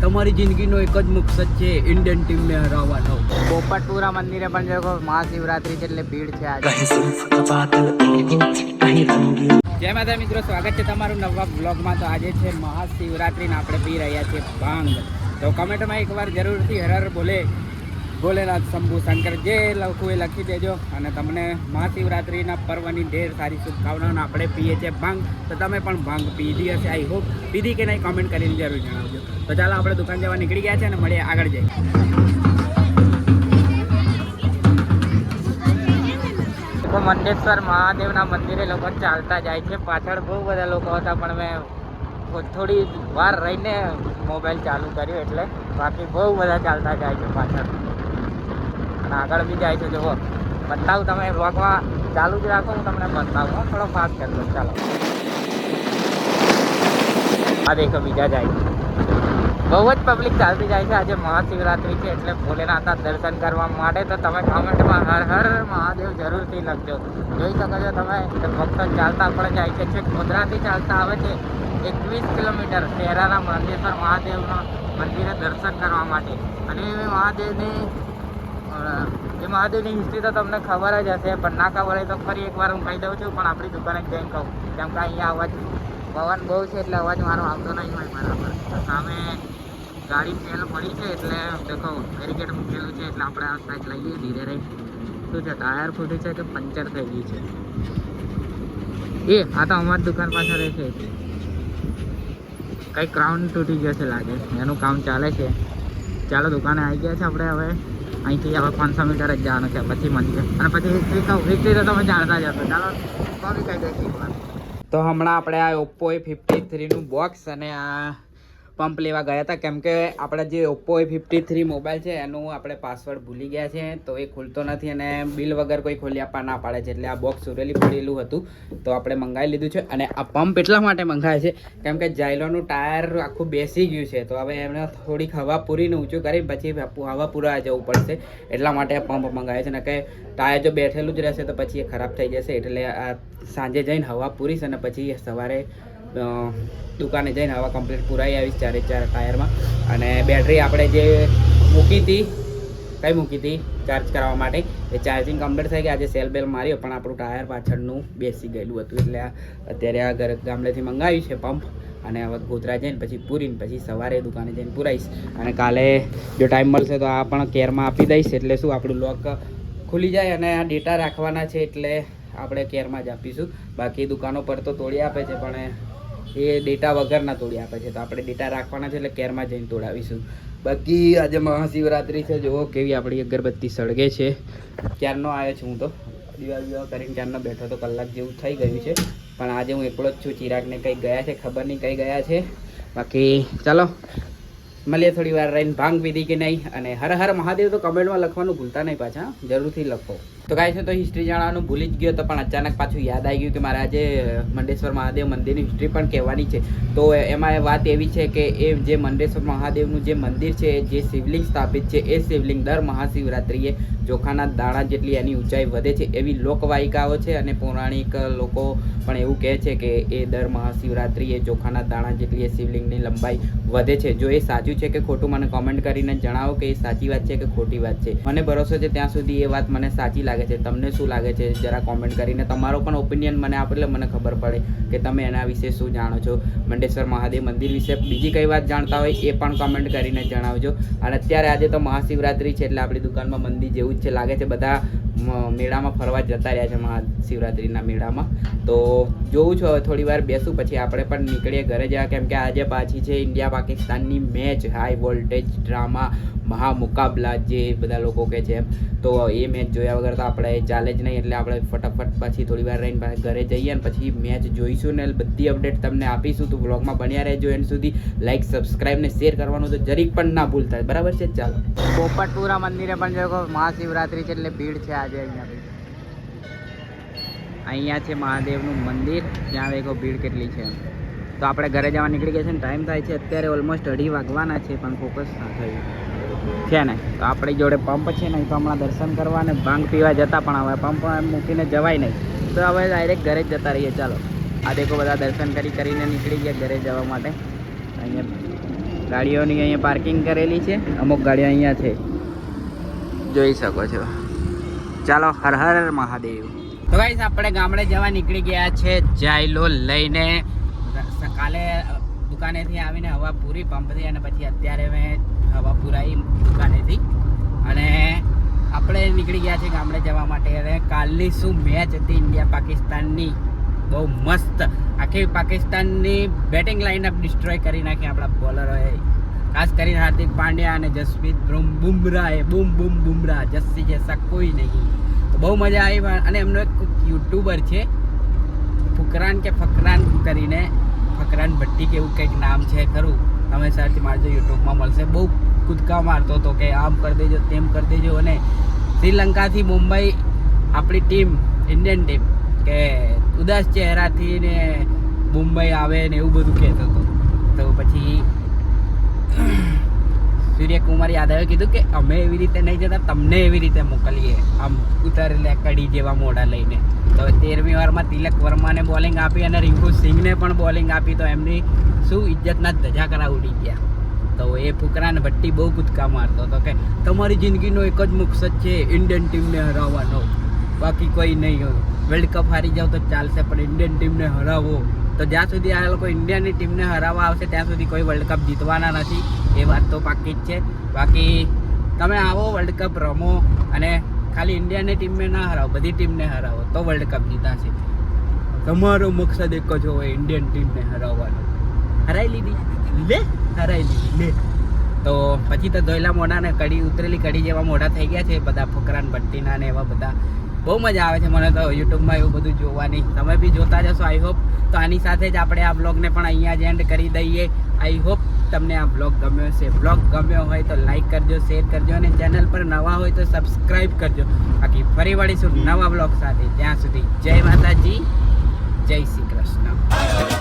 તમારી જિંદગીનો એક જ મકસદ છે ઇન્ડિયન ટીમને હરાવવાનો. પોપટપુરા મંદિરે પણ જો મહાશિવરાત્રી છે એટલે ભીડ છે આજે. જય માતા મિત્રો, સ્વાગત છે તમારું નવા બ્લોગમાં. તો આજે છે મહાશિવરાત્રી ને આપણે પી રહ્યા છીએ ભાંગ. તો કમેન્ટમાં એકવાર જરૂરથી હર હર બોલે ભોલેનાથ શંભુ શંકર જે લખવું એ લખી દેજો. અને તમને મહાશિવરાત્રિના પર્વની ઢેર સારી શુભકામનાઓ. આપણે પીએ છીએ ભાંગ, તો તમે પણ ભાંગ પીધી હશે. આઈ હોપ પીધી કે નહીં કોમેન્ટ કરીને જરૂર જણાવજો. તો ચાલો આપણે દુકાન જવા નીકળી ગયા છે અને મળીએ આગળ જઈએ. મંડેશ્વર મહાદેવના મંદિરે લોકો ચાલતા જાય છે. પાછળ બહુ બધા લોકો હતા પણ મેં થોડી વાર રહીને મોબાઈલ ચાલુ કર્યો એટલે બાકી બહુ બધા ચાલતા જાય છે પાછળ અને આગળ બી જાય છે. જુઓ બતાવું, તમે બ્લોગમાં ચાલુ જ રાખો, હું તમને બતાવું. થોડો ફાસ્ટ કરજો. ચાલો આ દેખો બીજા જાય છે. બહુ જ પબ્લિક ચાલતી જાય છે. આજે મહાશિવરાત્રી છે એટલે ભોલેનાથના દર્શન કરવા માટે. તો તમે કોમેન્ટમાં હર હર મહાદેવ જરૂરથી લખજો. જોઈ શકો છો તમે ભક્તો ચાલતા પણ જાય છે. છેક ગોધરાથી ચાલતા આવે છે 21 કિલોમીટર શહેરાના મંડેશ્વર મહાદેવના મંદિરે દર્શન કરવા માટે. અને એ મહાદેવની હિસ્ટ્રી તો તમને ખબર જ હશે, પણ ના ખબર હોય તો ફરી એકવાર હું કહી દઉં છું. પણ આપણી દુકાને જઈને કહું, કેમ કે અહીંયા અવાજ પવન બહુ છે એટલે અવાજ મારો આવતો નહીં હોય બરાબર. સામે ગાડી ફેલ પડી છે એટલે દેખો બેરિકેડ મૂકેલું છે એટલે આપણે આ સાઈડ લઈએ ધીરે રહી. શું છે, ટાયર ફૂટી છે કે પંચર થઈ ગઈ છે? એ આ તો અમારી દુકાન પાછળ રહે છે. કંઈ ક્રાઉન તૂટી ગયો છે લાગે, એનું કામ ચાલે છે. ચાલો દુકાને આવી ગયા છે આપણે. હવે અહીંથી હવે 500 મીટર જ જવાનું છે, પછી મંદિર. અને પછી હિસ્ટ્રી તો તમે જાણતા જ હશો. ચાલો કોની કહી દઈશું. તો હમણાં આપણે આ ઓપ્પો A53 નું બોક્સ અને આ પંપ લેવા ગયા હતા, કેમ કે આપણે જે ઓપ્પો A53 મોબાઈલ છે એનું આપણે પાસવર્ડ ભૂલી ગયા છે. તો એ ખુલતો નથી અને બિલ વગર કોઈ ખોલી આપવા ના પાડે છે. એટલે આ બોક્સ સુરેલી પડેલું હતું તો આપણે મંગાવી લીધું છે. અને આ પંપ એટલા માટે મંગાવે છે કેમ કે જાયલોનું ટાયર આખું બેસી ગયું છે. તો હવે એમને થોડીક હવા પૂરીને ઊંચું કરીને પછી હવા પૂરવા જવું પડશે. એટલા માટે આ પંપ મંગાવે છે. ને કે ટાયર જો બેઠેલું જ રહેશે તો પછી એ ખરાબ થઈ જશે. એટલે આ સાંજે જઈને હવા પૂરીશ અને પછી સવારે દુકાને જઈને હવા કમ્પ્લીટ પુરાઈ આવીશ 4 ટાયરમાં. અને બેટરી આપણે જે મૂકી હતી ચાર્જ કરવા માટે એ ચાર્જિંગ કમ્પ્લીટ થઈ ગયા. આજે સેલ બેલ માર્યો પણ આપણું ટાયર પાછળનું બેસી ગયેલું હતું. એટલે અત્યારે આ ગામડેથી મંગાવ્યું છે પંપ. અને હવે ગોધરા જઈને પછી પૂરીને પછી સવારે દુકાને જઈને પુરાઈશ. અને કાલે જો ટાઈમ મળશે તો આ પણ કેરમાં આપી દઈશ. એટલે શું આપણું લોક ખુલી જાય. અને આ ડેટા રાખવાના છે એટલે આપણે કેરમાં જ આપીશું. બાકી દુકાનો પર તો તોડી આપે છે પણ એ ડેટા વગરના તોડી આપે છે. તો આપણે ડેટા રાખવાના છે એટલે કેરમાં જઈને તોડાવીશું. બાકી આજે મહાશિવરાત્રી છે. જુઓ કેવી આપણી અગરબત્તી સળગે છે. ક્યારનો આવ્યો છું હું તો દિવાળી કરીને ક્યારનો બેઠો તો કલાક જેવું થઈ ગયું છે. પણ આજે હું એકલો જ છું. ચિરાગને કંઈ ગયા છે, ખબર નહીં કંઈ ગયા છે. બાકી ચાલો મળીએ થોડી વાર રહીને. ભાંગ પીધી કે નહીં અને હર હર મહાદેવ તો કમેન્ટમાં લખવાનું ભૂલતા નહીં પાછા, જરૂરથી લખો. તો કાંઈ છે તો હિસ્ટ્રી જાણવાનું ભૂલી જ ગયો તો પણ અચાનક પાછું યાદ આવી ગયું કે મારે આજે મંડેશ્વર મહાદેવ મંદિરની હિસ્ટ્રી પણ કહેવાની છે. તો એમાં વાત એવી છે કે એ જે મંડેશ્વર મહાદેવનું જે મંદિર છે, જે શિવલિંગ સ્થાપિત છે, એ શિવલિંગ દર મહાશિવરાત્રિએ ચોખાના દાણા જેટલી એની ઊંચાઈ વધે છે એવી લોકવાયકાઓ છે. અને પૌરાણિક લોકો પણ એવું કહે છે કે એ દર મહાશિવરાત્રિએ ચોખાના દાણા જેટલી એ શિવલિંગની લંબાઈ વધે છે. જો એ સાચું છે કે ખોટું મને કોમેન્ટ કરીને જણાવો કે એ સાચી વાત છે કે ખોટી વાત છે. મને ભરોસો છે ત્યાં સુધી એ વાત મને સાચી લાગે છે. તમને શું લાગે છે જરા કોમેન્ટ કરીને તમારો પણ ઓપિનિયન મને આપો એટલે મને ખબર પડે કે તમે એના વિશે શું જાણો છો. મંડેશ્વર મહાદેવ મંદિર વિશે બીજી કઈ વાત જાણતા હોય એ પણ કોમેન્ટ કરીને જણાવજો. અને અત્યારે આજે તો મહાશિવરાત્રી છે એટલે આપણી દુકાનમાં મંદિર જેવું જ છે લાગે છે. બધા મેળામાં ફરવા જતા રહ્યા છે મહાશિવરાત્રિના મેળામાં. તો જોઉં છું હવે થોડી વાર બેસું પછી આપણે પણ નીકળીએ ઘરે જવા. કેમ કે આજે પાછી છે ઇન્ડિયા પાકિસ્તાનની મેચ, હાઈ વોલ્ટેજ ડ્રામા મહામુકાબલા જે બધા લોકો કહે છે. તો એ મેચ જોયા વગર તો આપણે ચાલે જ નહીં. એટલે આપણે ફટાફટ પછી થોડી વાર રહીને ઘરે જઈએ અને પછી મેચ જોઈશું ને બધી અપડેટ તમને આપીશું. તો બ્લોગમાં બન્યા રહેજો એન્ડ સુધી. લાઈક, સબસ્ક્રાઈબ ને શેર કરવાનું તો જરીક પણ ના ભૂલતા, બરાબર છે? ચાલો પોપટપુરા મંદિરે પણ જો મહાશિવરાત્રી છે એટલે ભીડ છે આજે. અહીંયા છે મહાદેવનું મંદિર, ત્યાં દેખો ભીડ કેટલી છે. તો આપણે ઘરે જવા નીકળી ગયા છે ને ટાઈમ થાય છે અત્યારે ઓલમોસ્ટ 2:30 વાગવાના છે પણ ફોકસ ના થયું છે ને. તો આપણી જોડે પંપ છે ને, તો હમણાં દર્શન કરવા અને ભાંગ પીવા જતા પણ હવે પંપ મૂકીને જવાય નહીં. તો હવે ડાયરેક્ટ ઘરે જ જતા રહીએ. ચાલો આ દેખો બધા દર્શન કરીને નીકળી ગયા ઘરે જવા માટે. અહીંયા ગાડીઓની અહીંયા પાર્કિંગ કરેલી છે, અમુક ગાડીઓ અહીંયા છે, જોઈ શકો છો. ચાલો, હર હર મહાદેવ. તો ગાઈસ આપણે ગામડે જવા નીકળી ગયા છે જાયલો લઈને. કાલે દુકાનેથી આવીને હવા પૂરી પંપથી, અને પછી અત્યારે મેં હવા પૂરાઈ દુકાનેથી, અને આપણે નીકળી ગયા છે ગામડે જવા માટે. અને કાલની શું મેચ હતી ઇન્ડિયા પાકિસ્તાનની, બહુ મસ્ત. આખી પાકિસ્તાનની બેટિંગ લાઇનઅપ ડિસ્ટ્રોય કરી નાખી આપણા બોલરોએ, ખાસ કરીને હાર્દિક પાંડ્યા અને જસપ્રીત બુમરાહે. બુમરાહ, જસ્સી જૈસા કોઈ નહીં. તો બહુ મજા આવી. અને એમનો એક યુટ્યુબર છે ફકરાન કરીને, ફકરાન ભટ્ટી કે એવું કંઈક નામ છે ખરું, તમે સર્ચ મારજો, યુટ્યુબમાં મળશે. બહુ કૂદકા મારતો હતો કે આમ કરી દેજો, તેમ કરી દેજો. અને શ્રીલંકાથી મુંબઈ આપણી ટીમ, ઇન્ડિયન ટીમ, કે ઉદાસ ચહેરાથી ને મુંબઈ આવે ને એવું બધું કહેતો હતો. તો પછી સૂર્યકુમાર યાદવે કીધું કે અમે એવી રીતે નહીં જતા, તમને એવી રીતે મોકલીએ, આમ ઉતરેલે કડી જેવા મોઢા લઈને. તો 13મી ઓવરમાં તિલક વર્માને બોલિંગ આપી અને રિંકુ સિંઘને પણ બોલિંગ આપી. તો એમની શું ઇજ્જતના ધજાકરા ઉડી ગયા. તો એ ફુકરાન ભટ્ટી બહુ કૂદકા મારતો હતો કે તમારી જિંદગીનો એક જ મકસદ છે ઇન્ડિયન ટીમને હરાવવાનો, બાકી કોઈ નહીં હોય. વર્લ્ડ કપ હારી જાવ તો ચાલશે, પણ ઇન્ડિયન ટીમને હરાવો. તો જ્યાં સુધી આ લોકો ઇન્ડિયાની ટીમને હરાવવા આવશે ત્યાં સુધી કોઈ વર્લ્ડ કપ જીતવાના નથી, એ વાત તો પાકી જ છે. બાકી તમે આવો, વર્લ્ડ કપ રમો, અને ખાલી ઇન્ડિયાની ટીમને ના હરાવો, બધી ટીમને હરાવો તો વર્લ્ડ કપ જીતાશે. તમારો મકસદ એક જ હોય, ઇન્ડિયન ટીમને હરાવવાનો. હરાઈ લીધી લે. તો પછી તો ધોયલા મોઢા ને ઉતરેલી કડી જેવા મોઢા થઈ ગયા છે બધા ફકરાન ભટ્ટીના ને એવા બધા. બહુ મજા આવે છે મને તો યુટ્યુબમાં એવું બધું જોવાની. તમે બી જોતા જશો આઈ હોપ. તો આની સાથે જ આપણે આ બ્લોગને પણ અહીંયા જ એન્ડ કરી દઈએ. આઈ હોપ તમને આ બ્લોગ ગમ્યો છે. બ્લોગ ગમ્યો હોય તો લાઈક કરજો, શેર કરજો, અને ચેનલ પર નવા હોય તો સબસ્ક્રાઈબ કરજો. બાકી ફરી વળીશું નવા બ્લોગ સાથે. ત્યાં સુધી જય માતાજી, જય શ્રી કૃષ્ણ.